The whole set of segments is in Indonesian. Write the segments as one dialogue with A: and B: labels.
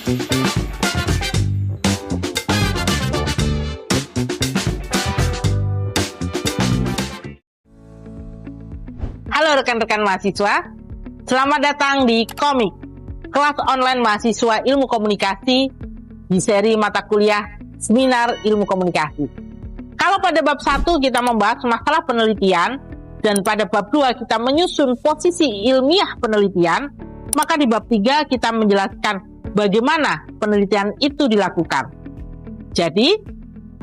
A: Halo rekan-rekan mahasiswa, selamat datang di Komik, kelas online mahasiswa ilmu komunikasi di seri mata kuliah Seminar Ilmu Komunikasi. Kalau pada bab 1 kita membahas masalah penelitian, dan pada bab 2 kita menyusun posisi ilmiah penelitian, maka di bab 3 kita menjelaskan bagaimana penelitian itu dilakukan. Jadi,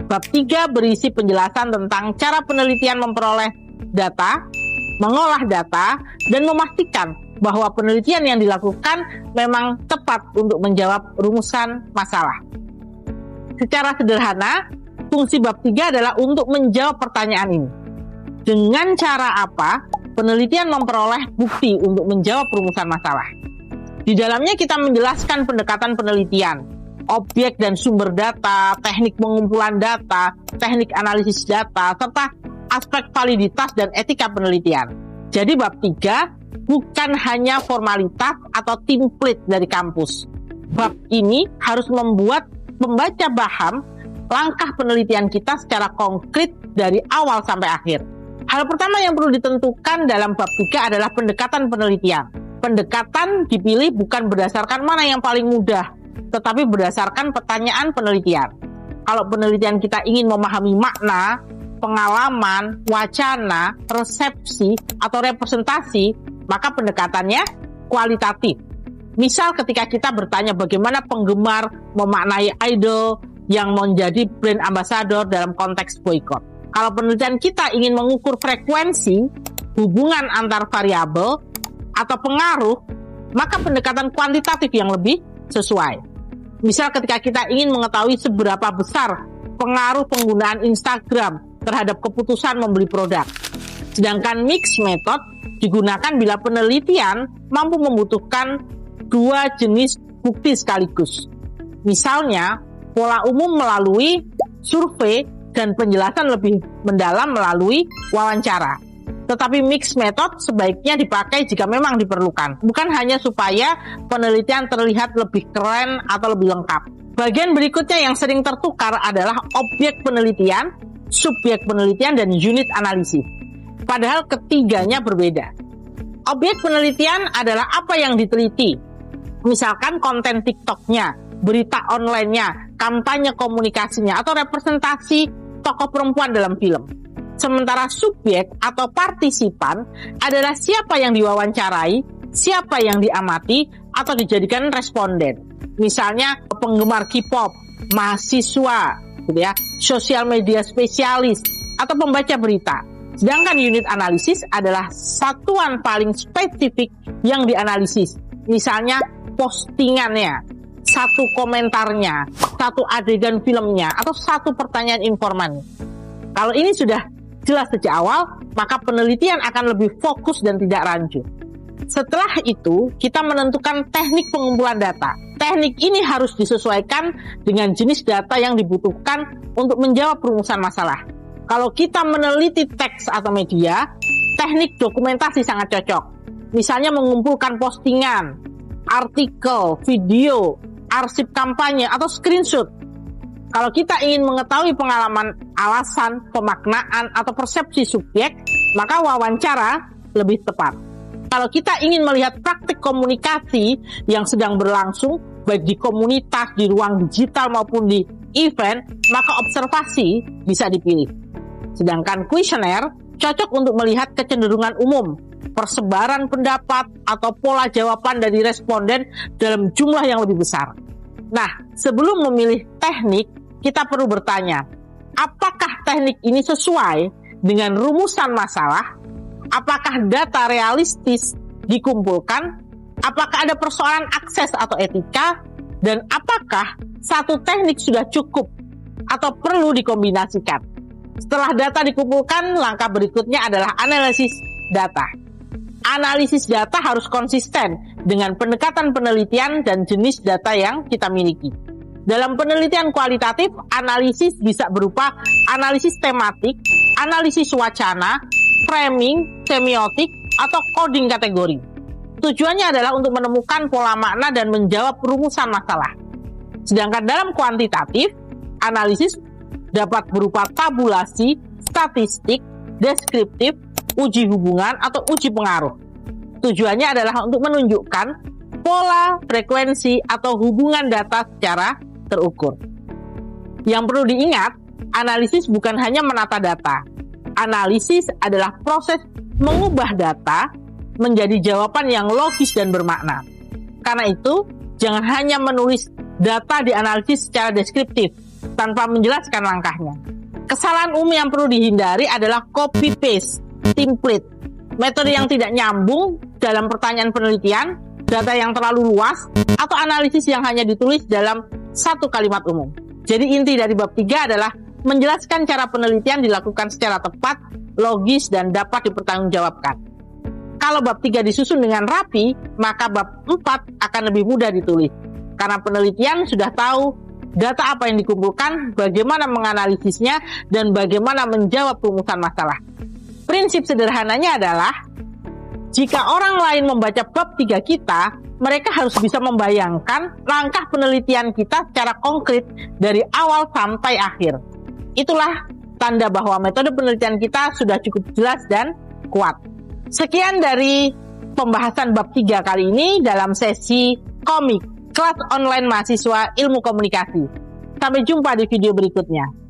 A: bab 3 berisi penjelasan tentang cara penelitian memperoleh data, mengolah data, dan memastikan bahwa penelitian yang dilakukan memang tepat untuk menjawab rumusan masalah. Secara sederhana, fungsi bab 3 adalah untuk menjawab pertanyaan ini. Dengan cara apa penelitian memperoleh bukti untuk menjawab rumusan masalah? Di dalamnya kita menjelaskan pendekatan penelitian, objek dan sumber data, teknik pengumpulan data, teknik analisis data, serta aspek validitas dan etika penelitian. Jadi bab 3 bukan hanya formalitas atau template dari kampus. Bab ini harus membuat pembaca paham langkah penelitian kita secara konkret dari awal sampai akhir. Hal pertama yang perlu ditentukan dalam bab 3 adalah pendekatan penelitian. Pendekatan dipilih bukan berdasarkan mana yang paling mudah, tetapi berdasarkan pertanyaan penelitian. Kalau penelitian kita ingin memahami makna, pengalaman, wacana, resepsi, atau representasi, maka pendekatannya kualitatif. Misal ketika kita bertanya bagaimana penggemar memaknai idol yang menjadi brand ambassador dalam konteks boykot. Kalau penelitian kita ingin mengukur frekuensi, hubungan antar variabel, atau pengaruh, maka pendekatan kuantitatif yang lebih sesuai. Misal ketika kita ingin mengetahui seberapa besar pengaruh penggunaan Instagram terhadap keputusan membeli produk. Sedangkan mixed method digunakan bila penelitian mampu membutuhkan dua jenis bukti sekaligus. Misalnya, pola umum melalui survei dan penjelasan lebih mendalam melalui wawancara. Tetapi mixed method sebaiknya dipakai jika memang diperlukan, bukan hanya supaya penelitian terlihat lebih keren atau lebih lengkap. Bagian berikutnya yang sering tertukar adalah objek penelitian, subjek penelitian, dan unit analisis. Padahal ketiganya berbeda. Objek penelitian adalah apa yang diteliti. Misalkan konten TikTok-nya, berita online-nya, kampanye komunikasinya, atau representasi tokoh perempuan dalam film. Sementara subjek atau partisipan adalah siapa yang diwawancarai, siapa yang diamati, atau dijadikan responden. Misalnya penggemar K-pop, mahasiswa, gitu ya, sosial media spesialis, atau pembaca berita. Sedangkan unit analisis adalah satuan paling spesifik yang dianalisis. Misalnya postingannya, satu komentarnya, satu adegan filmnya, atau satu pertanyaan informan. Kalau ini sudah jelas sejak awal, maka penelitian akan lebih fokus dan tidak rancu. Setelah itu, kita menentukan teknik pengumpulan data. Teknik ini harus disesuaikan dengan jenis data yang dibutuhkan untuk menjawab rumusan masalah. Kalau kita meneliti teks atau media, teknik dokumentasi sangat cocok. Misalnya mengumpulkan postingan, artikel, video, arsip kampanye, atau screenshot. Kalau kita ingin mengetahui pengalaman, alasan, pemaknaan, atau persepsi subjek, maka wawancara lebih tepat. Kalau kita ingin melihat praktik komunikasi yang sedang berlangsung, baik di komunitas, di ruang digital maupun di event, maka observasi bisa dipilih. Sedangkan kuesioner cocok untuk melihat kecenderungan umum, persebaran pendapat, atau pola jawaban dari responden dalam jumlah yang lebih besar. Nah, sebelum memilih teknik, kita perlu bertanya, apakah teknik ini sesuai dengan rumusan masalah? Apakah data realistis dikumpulkan? Apakah ada persoalan akses atau etika? Dan apakah satu teknik sudah cukup atau perlu dikombinasikan? Setelah data dikumpulkan, langkah berikutnya adalah analisis data. Analisis data harus konsisten dengan pendekatan penelitian dan jenis data yang kita miliki. Dalam penelitian kualitatif, analisis bisa berupa analisis tematik, analisis wacana, framing, semiotik, atau coding kategori. Tujuannya adalah untuk menemukan pola makna dan menjawab rumusan masalah. Sedangkan dalam kuantitatif, analisis dapat berupa tabulasi, statistik, deskriptif, uji hubungan, atau uji pengaruh. Tujuannya adalah untuk menunjukkan pola, frekuensi, atau hubungan data secara terukur. Yang perlu diingat, analisis bukan hanya menata data. Analisis adalah proses mengubah data menjadi jawaban yang logis dan bermakna. Karena itu, jangan hanya menulis data dianalisis secara deskriptif tanpa menjelaskan langkahnya. Kesalahan umum yang perlu dihindari adalah copy-paste, template, metode yang tidak nyambung dalam pertanyaan penelitian, data yang terlalu luas, atau analisis yang hanya ditulis dalam satu kalimat umum. Jadi inti dari bab 3 adalah menjelaskan cara penelitian dilakukan secara tepat, logis, dan dapat dipertanggungjawabkan. Kalau bab 3 disusun dengan rapi, maka bab 4 akan lebih mudah ditulis. Karena penelitian sudah tahu data apa yang dikumpulkan, bagaimana menganalisisnya, dan bagaimana menjawab rumusan masalah. Prinsip sederhananya adalah, jika orang lain membaca bab 3 kita, mereka harus bisa membayangkan langkah penelitian kita secara konkret dari awal sampai akhir. Itulah tanda bahwa metode penelitian kita sudah cukup jelas dan kuat. Sekian dari pembahasan bab 3 kali ini dalam sesi komik kelas online mahasiswa ilmu komunikasi. Sampai jumpa di video berikutnya.